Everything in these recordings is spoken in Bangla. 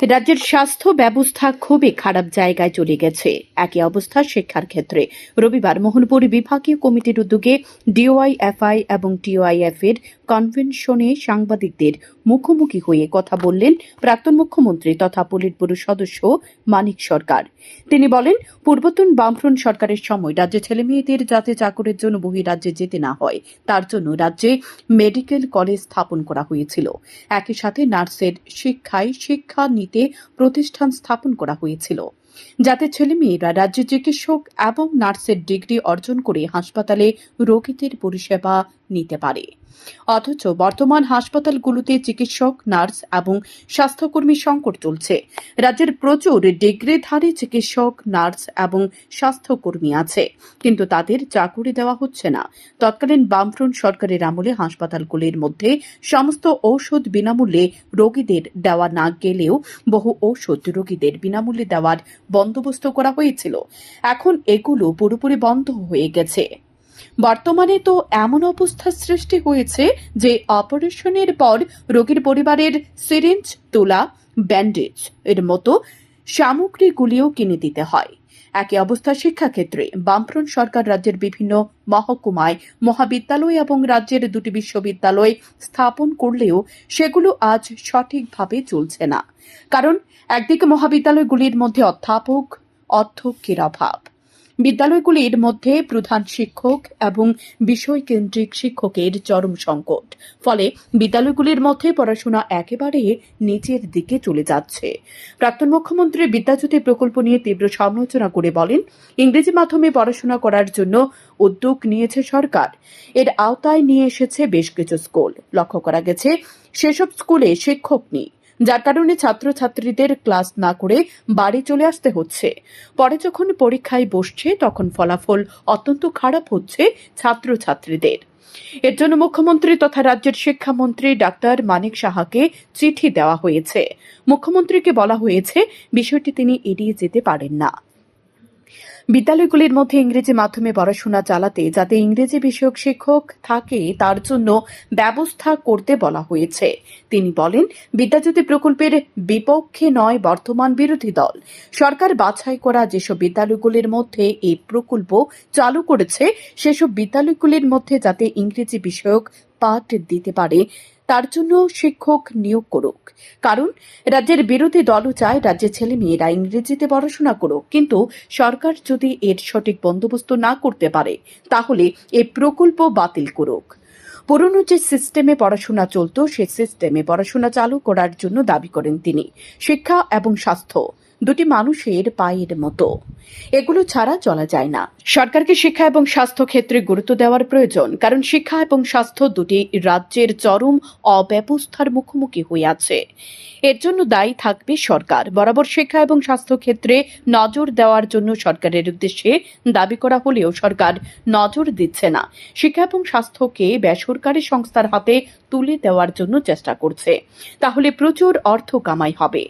রাজ্যের স্বাস্থ্য ব্যবস্থা খুবই খারাপ জায়গায় চলে গেছে। একই অবস্থা শিক্ষার ক্ষেত্রে। রবিবার মোহনপুর বিভাগীয় কমিটির উদ্যোগে ডিওয়াইএফআই এবং টিওআইএফ এর কনভেনশনে সাংবাদিকদের মুখোমুখি হয়ে কথা বললেন প্রাক্তন মুখ্যমন্ত্রী তথা পলিট ব্যুরো সদস্য মানিক সরকার। তিনি বলেন, পূর্বতন বামফ্রন্ট সরকারের সময় রাজ্যে ছেলেমেয়েদের যাতে চাকরির জন্য বহিরাজ্যে যেতে না হয় তার জন্য রাজ্যে মেডিকেল কলেজ স্থাপন করা হয়েছিল। একই সাথে নার্সের শিক্ষা নিতে প্রতিষ্ঠান স্থাপন করা হয়েছিল, যাতে ছেলেমেয়েরা রাজ্যে চিকিৎসক এবং নার্সের ডিগ্রি অর্জন করে হাসপাতালে রোগীদের পরিষেবা নিতে পারে। অথচ বর্তমান হাসপাতালগুলোতে চিকিৎসক, নার্স এবং স্বাস্থ্যকর্মী সংকট চলছে। রাজ্যের প্রচুর ডিগ্রিধারী চিকিৎসক, নার্স এবং স্বাস্থ্যকর্মী আছে, কিন্তু তাদের চাকুরি দেওয়া হচ্ছে না। তৎকালীন বামফ্রন্ট সরকারের আমলে হাসপাতালগুলির মধ্যে সমস্ত ঔষধ বিনামূল্যে রোগীদের দেওয়া না গেলেও বহু ঔষধ রোগীদের বিনামূল্যে দেওয়ার বন্দোবস্ত করা হয়েছিল। এখন এগুলো পুরোপুরি বন্ধ হয়ে গেছে। বর্তমানে তো এমন অবস্থার সৃষ্টি হয়েছে যে অপারেশনের পর রোগীর পরিবারের সিরিঞ্জ, তুলা, ব্যান্ডেজ এর মতো সামগ্রীগুলিও কিনে দিতে হয়। একই অবস্থা শিক্ষাক্ষেত্রে। বামফ্রন্ট সরকার রাজ্যের বিভিন্ন মহকুমায় মহাবিদ্যালয় এবং রাজ্যের 2টি বিশ্ববিদ্যালয় স্থাপন করলেও সেগুলো আজ সঠিকভাবে চলছে না। কারণ একদিকে মহাবিদ্যালয়গুলির মধ্যে অধ্যক্ষের অভাব, বিদ্যালয়গুলির মধ্যে প্রধান শিক্ষক এবং বিষয়কেন্দ্রিক শিক্ষকের চরম সংকট। ফলে বিদ্যালয়গুলির মধ্যে পড়াশোনা একেবারে নিচের দিকে চলে যাচ্ছে। প্রাক্তন মুখ্যমন্ত্রী বিদ্যাজ্যোতি প্রকল্প নিয়ে তীব্র সমালোচনা করে বলেন, ইংরেজি মাধ্যমে পড়াশোনা করার জন্য উদ্যোগ নিয়েছে সরকার। এর আওতায় নিয়ে এসেছে বেশ কিছু স্কুল। লক্ষ্য করা গেছে সেসব স্কুলে শিক্ষক নেই, যার কারণে ছাত্রছাত্রীদের ক্লাস না করে বাড়ি চলে আসতে হচ্ছে। পরে যখন পরীক্ষায় বসছে তখন ফলাফল অত্যন্ত খারাপ হচ্ছে ছাত্রছাত্রীদের। এর জন্য মুখ্যমন্ত্রী তথা রাজ্যের শিক্ষামন্ত্রী ডাক্তার মানিক সাহাকে চিঠি দেওয়া হয়েছে। মুখ্যমন্ত্রীকে বলা হয়েছে বিষয়টি তিনি এড়িয়ে যেতে পারেন না। বিদ্যালয়গুলির মধ্যে ইংরেজি মাধ্যমে পড়াশোনা চালাতে যাতে ইংরেজি বিষয়ক শিক্ষক থাকে তার জন্য ব্যবস্থা করতে বলা হয়েছে। তিনি বলেন, বিদ্যাজ্যোতি প্রকল্পের বিপক্ষে নয় বর্তমান বিরোধী দল। সরকার বাছাই করা যেসব বিদ্যালয়গুলির মধ্যে এই প্রকল্প চালু করেছে সেসব বিদ্যালয়গুলির মধ্যে যাতে ইংরেজি বিষয়ক পাঠ দিতে পারে তার জন্য শিক্ষক নিয়োগ করুক। কারণ রাজ্যের বিরোধী দলও চায় রাজ্যের ছেলেমেয়েরা ইংরেজিতে পড়াশোনা করুক, কিন্তু সরকার যদি এর সঠিক বন্দোবস্ত না করতে পারে তাহলে এই প্রকল্প বাতিল করুক। পুরনো যে সিস্টেমে পড়াশোনা চলত সে সিস্টেমে পড়াশোনা চালু করার জন্য দাবি করেন তিনি। শিক্ষা এবং স্বাস্থ্য দুটি মানুষের পায়ের মতো, এগুলো ছাড়া চলা যায় না। সরকারকে শিক্ষা এবং স্বাস্থ্য ক্ষেত্রে গুরুত্ব দেওয়ার প্রয়োজন, কারণ শিক্ষা এবং স্বাস্থ্য দুটি রাজ্যের চরম অব্যবস্থার মুখোমুখি হয়ে আছে। এর জন্য দায়ী থাকবে সরকার। বরাবর শিক্ষা এবং স্বাস্থ্য ক্ষেত্রে নজর দেওয়ার জন্য সরকারের উদ্দেশ্যে দাবি করা হলেও সরকার নজর দিচ্ছে না। শিক্ষা এবং স্বাস্থ্যকে বেসরকারি সংস্থার হাতে তুলে দেওয়ার জন্য চেষ্টা করছে। তাহলে প্রচুর অর্থ কামাই হবে।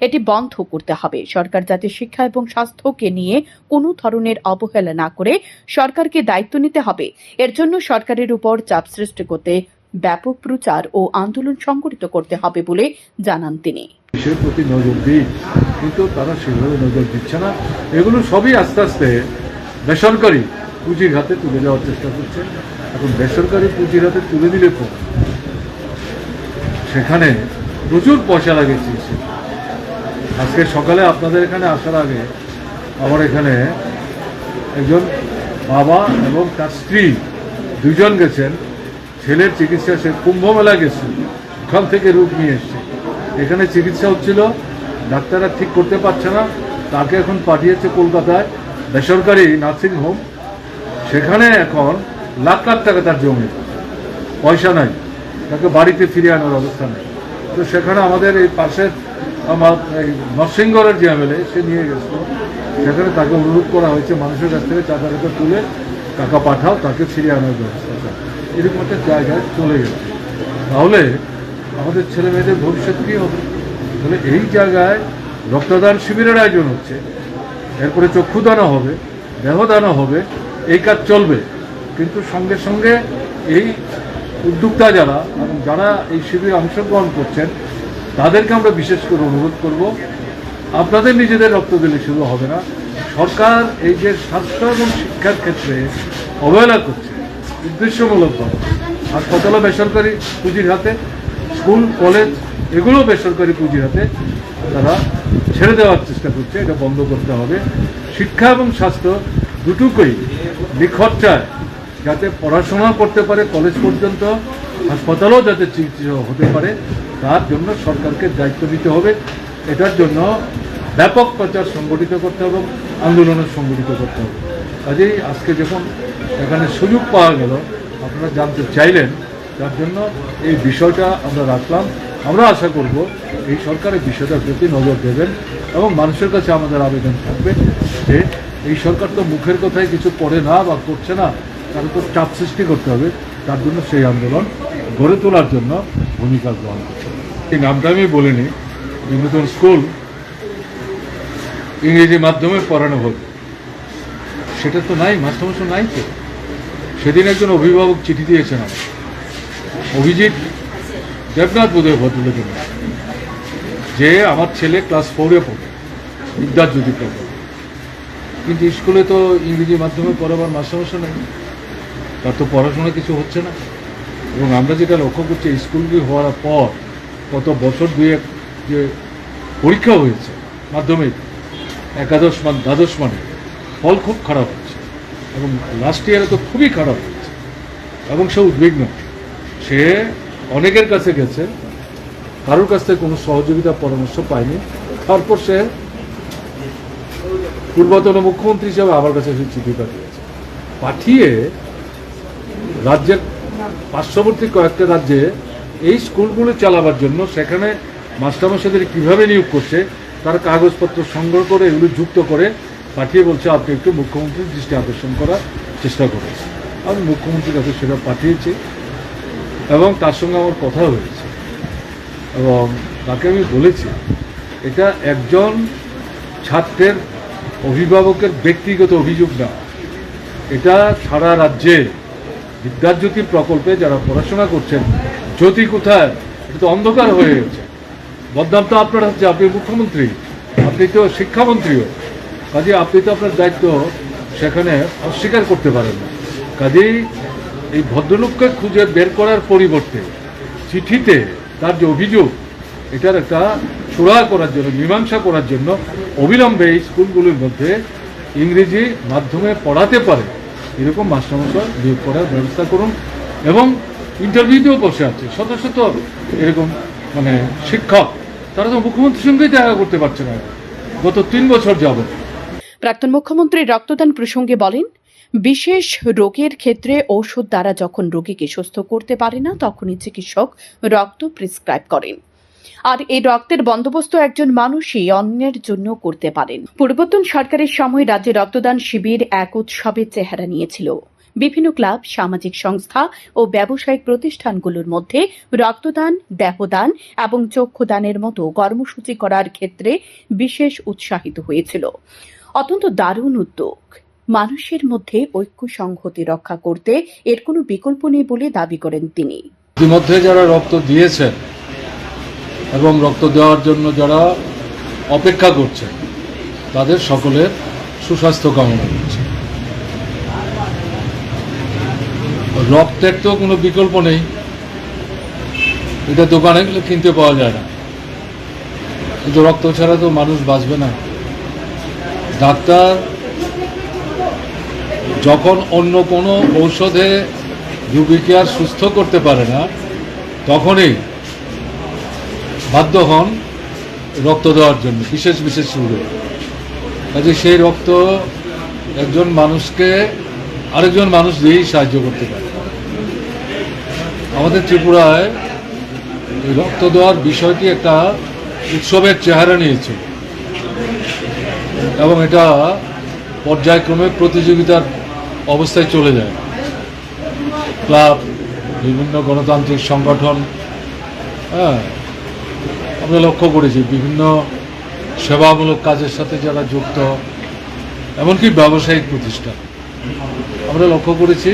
এটি বন্ধ করতে হবে। সরকার যাতে শিক্ষা এবং স্বাস্থ্যকে নিয়ে কোনো ধরনের অবহেলা না করে সরকারকে দায়িত্ব নিতে হবে। এর জন্য সরকারের উপর চাপ সৃষ্টি করতে ব্যাপক প্রচার ও আন্দোলন সংগঠিত করতে হবে বলে জানান তিনি। বিষয়ের প্রতি নজর দিই, কিন্তু তারা সেভাবে নজর দিচ্ছে না। এগুলো সবই আস্তে আস্তে বেসরকারি পুঁজির হাতে তুলে দেওয়ার চেষ্টা করছে। এখন বেসরকারি পুঁজির হাতে তুলে দিলে পর সেখানে প্রচুর পয়সা লাগেছে। আজকে সকালে আপনাদের এখানে আসার আগে আমার এখানে একজন বাবা এবং তার স্ত্রী দুজন গেছেন ছেলের চিকিৎসা। সে কুম্ভ মেলা গেছে, ওখান থেকে রোগ নিয়ে এসছে। এখানে চিকিৎসা হচ্ছিল, ডাক্তাররা ঠিক করতে পারছে না, তাকে এখন পাঠিয়েছে কলকাতায় বেসরকারি নার্সিং হোম। সেখানে এখন লাখ লাখ টাকা তার জমি, পয়সা নাই, তাকে বাড়িতে ফিরিয়ে আনার অবস্থা নেই। তো সেখানে আমাদের এই পাশের আমার এই নরসিংগড়ের যে এমএলএ সে নিয়ে গেছিল, সেখানে তাকে অনুরোধ করা হয়েছে মানুষের কাছ থেকে টাকা তুলে টাকা পাঠাও, তাকে ফিরিয়ে আনার ব্যবস্থা। এরকম একটা জায়গায় চলে গেছে। তাহলে আমাদের ছেলে মেয়েদের ভবিষ্যৎ কী হবে? তাহলে এই জায়গায় রক্তদান শিবিরের আয়োজন হচ্ছে, এরপরে চক্ষুদানও হবে, দেহদানও হবে, এই কাজ চলবে। কিন্তু সঙ্গে সঙ্গে এই উদ্যোক্তা যারা এবং যারা এই শিবিরে অংশগ্রহণ করছেন তাদেরকে আমরা বিশেষ করে অনুরোধ করব, আপনাদের নিজেদের রক্ত দিলে শুধু হবে না, সরকার এই যে স্বাস্থ্য এবং শিক্ষার ক্ষেত্রে অবহেলা করছে উদ্দেশ্যমূলকভাবে, হাসপাতালও বেসরকারি পুঁজির হাতে, স্কুল কলেজ এগুলো বেসরকারি পুঁজির হাতে তারা ছেড়ে দেওয়ার চেষ্টা করছে। এটা বন্ধ করতে হবে। শিক্ষা এবং স্বাস্থ্য দুটোকেই নিখরচায় যাতে পড়াশোনা করতে পারে কলেজ পর্যন্ত, হাসপাতালও যাতে চিকিৎসা হতে পারে, তার জন্য সরকারকে দায়িত্ব নিতে হবে। এটার জন্য ব্যাপক প্রচার সংগঠিত করতে হবে, আন্দোলনের সংগঠিত করতে হবে। কাজেই আজকে যখন এখানে সুযোগ পাওয়া গেল, আপনারা জানতে চাইলেন, তার জন্য এই বিষয়টা আমরা রাখলাম। আমরা আশা করব এই সরকার এই বিষয়টার প্রতি নজর দেবেন এবং মানুষের কাছে আমাদের আবেদন থাকবে যে এই সরকার তো মুখের কথায় কিছু করে না বা করছে না, তার উপর চাপ সৃষ্টি করতে হবে। তার জন্য সেই আন্দোলন গড়ে তোলার জন্য ভূমিকা গ্রহণ করছে। এই নামটা আমি বলিনি, নতুন স্কুল ইংরেজি মাধ্যমে পড়ানো হবে, সেটা তো নাই, মাস্টারমশাই নাই তো। সেদিন একজন অভিভাবক চিঠি দিয়েছেন আমার, অভিজিৎ দেবনাথ বোধহয় ভদ্রলোকের নাম, যে আমার ছেলে ক্লাস 4-এ পড়ে বিদ্যাজ্যোতি প্রকল্প, কিন্তু স্কুলে তো ইংরেজি মাধ্যমে পড়াবার মাস্টারমশাই নাই, তার তো পড়াশোনা কিছু হচ্ছে না। এবং আমরা যেটা লক্ষ্য করছি, স্কুলগুলি হওয়ার পর কত বছর দুয়েক যে পরীক্ষা হয়েছে মাধ্যমিক একাদশ মান দ্বাদশ মানে, ফল খুব খারাপ হচ্ছে এবং লাস্ট ইয়ারে তো খুবই খারাপ হচ্ছে এবং সে উদ্বিগ্ন। সে অনেকের কাছে গেছে, কারোর কাছ থেকে কোনো সহযোগিতা পরামর্শ পায়নি। তারপর সে পূর্বতন মুখ্যমন্ত্রী হিসাবে আমার কাছে সে চিঠি পাঠিয়েছে, পাঠিয়ে রাজ্যের পার্শ্ববর্তী কয়েকটা রাজ্যে এই স্কুলগুলো চালাবার জন্য সেখানে মাস্টারমশাইদের কীভাবে নিয়োগ করছে তার কাগজপত্র সংগ্রহ করে এগুলো যুক্ত করে পাঠিয়ে বলছে আপনি একটু মুখ্যমন্ত্রীর দৃষ্টি আকর্ষণ করার চেষ্টা করুন। আমি মুখ্যমন্ত্রীর কাছে সেটা পাঠিয়েছি এবং তার সঙ্গে আমার কথা হয়েছে এবং তাকে আমি বলেছি এটা একজন ছাত্রের অভিভাবকের ব্যক্তিগত অভিযোগ না, এটা সারা রাজ্যে বিদ্যাজ্যোতি প্রকল্পে যারা পড়াশোনা করছেন, জ্যোতি কোথায়, এটা তো অন্ধকার হয়ে গেছে। বদনাম তো আপনার হচ্ছে, আপনি মুখ্যমন্ত্রী, আপনি তো শিক্ষামন্ত্রীও, কাজে আপনি তো আপনার দায়িত্ব সেখানে অস্বীকার করতে পারেন না। কাজেই এই ভদ্রলোককে খুঁজে বের করার পরিবর্তে চিঠিতে তার যে অভিযোগ, এটার একটা সুরাহা করার জন্য, মীমাংসা করার জন্য অবিলম্বে এই স্কুলগুলির মধ্যে ইংরেজি মাধ্যমে পড়াতে পারে এরকম মাস্টারমশাই নিয়োগ করার ব্যবস্থা করুন। এবং ইন্টারভিউতেও বসে আছে শত শত এরকম মানে শিক্ষক, তারা তো মুখ্যমন্ত্রীর সঙ্গেই দেখা করতে পারছে না গত 3 বছর যাবত। প্রাক্তন মুখ্যমন্ত্রী রক্তদান প্রসঙ্গে বলেন, বিশেষ রোগের ক্ষেত্রে ঔষধ দ্বারা যখন রোগীকে সুস্থ করতে পারে না, তখনই চিকিৎসক রক্ত প্রেসক্রাইব করেন। আর এই রক্তের বন্দোবস্ত একজন মানুষই অন্যের জন্য করতে পারেন। পূর্বতন সরকারের সময় রাজ্যে রক্তদান শিবির এক উৎসবের চেহারা নিয়েছিল। বিভিন্ন ক্লাব, সামাজিক সংস্থা ও ব্যবসায়িক প্রতিষ্ঠানগুলোর মধ্যে রক্তদান, দেহদান এবং চক্ষুদানের মতো কর্মসূচি করার ক্ষেত্রে বিশেষ উৎসাহিত হয়েছিল। অত্যন্ত দারুণ উদ্যোগ। মানুষের মধ্যে ঐক্য সংহতি রক্ষা করতে এর কোনো বিকল্প নেই বলে দাবি করেন তিনি। ইতিমধ্যে যারা রক্ত দিয়েছেন এবং রক্ত দেওয়ার জন্য যারা অপেক্ষা করছেন, তাদের সকলের সুস্বাস্থ্য কামনা করছে। রক্তের তো কোনো বিকল্প নেই, এটা দোকানে গেলে কিনতে পাওয়া যায় না, কিন্তু রক্ত ছাড়া তো মানুষ বাঁচবে না। ডাক্তার যখন অন্য কোনো ঔষধে রোগীকে আর সুস্থ করতে পারে না, তখনই বাধ্য হন রক্ত দেওয়ার জন্য বিশেষ বিশেষ রোগে। কাজে সেই রক্ত একজন মানুষকে আরেকজন মানুষ দিয়েই সাহায্য করতে পারে। আমাদের ত্রিপুরায় এই রক্ত দেওয়ার বিষয়টি একটা উৎসবের চেহারা নিয়েছে এবং এটা পর্যায়ক্রমে প্রতিযোগিতার অবস্থায় চলে যায়। ক্লাব, বিভিন্ন গণতান্ত্রিক সংগঠন, আমরা লক্ষ্য করেছি বিভিন্ন সেবামূলক কাজের সাথে যারা যুক্ত, এমনকি ব্যবসায়িক প্রতিষ্ঠান, আমরা লক্ষ্য করেছি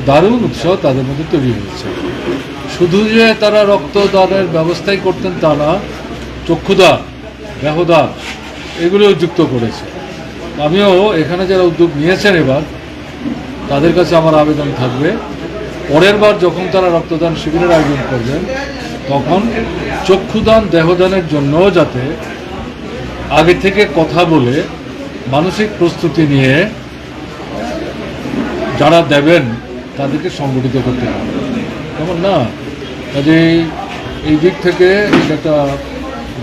দারুণ উৎসাহ তাদের মধ্যে তৈরি হয়েছে। শুধু যে তারা রক্তদানের ব্যবস্থাই করতেন তা না, চক্ষুদান, দেহদান এগুলোও যুক্ত করেছে। আমিও এখানে যারা উদ্যোগ নিয়েছেন এবার তাদের কাছে আমার আবেদন থাকবে, পরের বার যখন তারা রক্তদান শিবিরের আয়োজন করবেন তখন চক্ষুদান দেহদানের জন্যও যাতে আগে থেকে কথা বলে মানসিক প্রস্তুতি নিয়ে যারা দেবেন তাদেরকে সংগঠিত করতে হবে, কেমন না? কাজেই এই দিক থেকে এটা একটা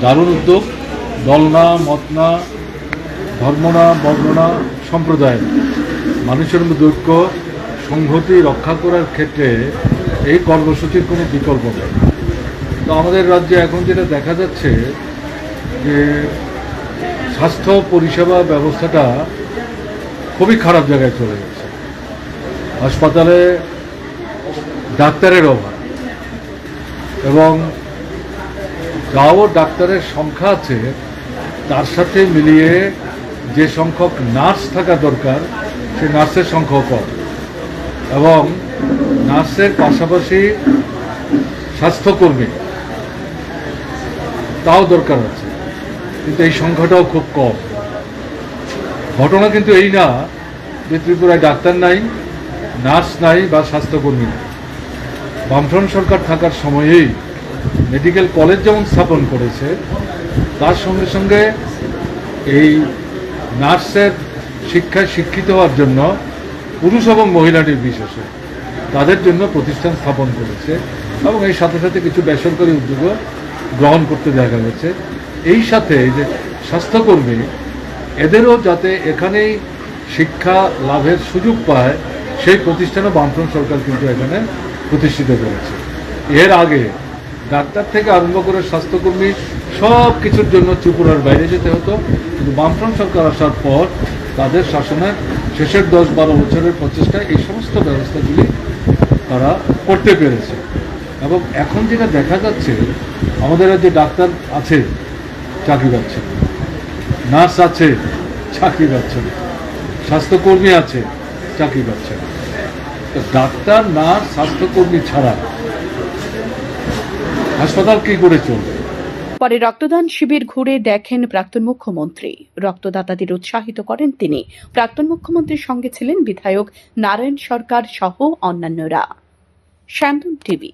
দারুণ উদ্যোগ। দল না, মত না, ধর্ম না, বর্ণ না, সম্প্রদায় না, মানুষের মধ্যে ঐক্য সংহতি রক্ষা করার ক্ষেত্রে এই কর্মসূচির কোনো বিকল্প নেই। তো আমাদের রাজ্যে এখন যেটা দেখা যাচ্ছে যে স্বাস্থ্য পরিষেবা ব্যবস্থাটা খুবই খারাপ জায়গায় চলে যাচ্ছে। হাসপাতালে ডাক্তারের অভাব, এবং যাও ডাক্তারের সংখ্যা আছে তার সাথে মিলিয়ে যে সংখ্যক নার্স থাকা দরকার সেই নার্সের সংখ্যাও কম, এবং নার্সের পাশাপাশি স্বাস্থ্যকর্মী তাও দরকার আছে, কিন্তু এই সংখ্যাটাও খুব কম। ঘটনা কিন্তু এই না যে ত্রিপুরায় ডাক্তার নাই, নার্স নাই বা স্বাস্থ্যকর্মী নাই। বামফ্রন্ট সরকার থাকার সময়েই মেডিকেল কলেজ যেমন স্থাপন করেছে, তার সঙ্গে সঙ্গে এই নার্সের শিক্ষায় শিক্ষিত হওয়ার জন্য পুরুষ এবং মহিলা নির্বিশেষে তাদের জন্য প্রতিষ্ঠান স্থাপন করেছে, এবং এই সাথে সাথে কিছু বেসরকারি উদ্যোগও গ্রহণ করতে দেখা গেছে। এই সাথে এই যে স্বাস্থ্যকর্মী এদেরও যাতে এখানেই শিক্ষা লাভের সুযোগ পায় সেই প্রতিষ্ঠানও বামফ্রন্ট সরকার কিন্তু এখানে প্রতিষ্ঠিত করেছে। এর আগে ডাক্তার থেকে আরম্ভ করে স্বাস্থ্যকর্মী সব কিছুর জন্য ত্রিপুরার বাইরে যেতে হতো, কিন্তু বামফ্রন্ট সরকার আসার পর তাদের শাসনের শেষের 10-12 বছরের প্রচেষ্টায় এই সমস্ত ব্যবস্থাগুলি তারা করতে পেরেছে। এবং এখন যেটা দেখা যাচ্ছে আমাদের যে ডাক্তার আছে চাকরি পাচ্ছে না, নার্স আছে চাকরি পাচ্ছে না, স্বাস্থ্যকর্মী আছে চাকরি পাচ্ছে না। তো ডাক্তার, নার্স, স্বাস্থ্যকর্মী ছাড়া হাসপাতাল কি করে চলবে? পরে রক্তদান শিবির ঘুরে দেখেন প্রাক্তন মুখ্যমন্ত্রী। রক্তদাতাদের উৎসাহিত করেন তিনি। প্রাক্তন মুখ্যমন্ত্রীর সঙ্গে ছিলেন বিধায়ক নারায়ণ সরকার সহ অন্যান্যরা। শ্যামদুন টিভি।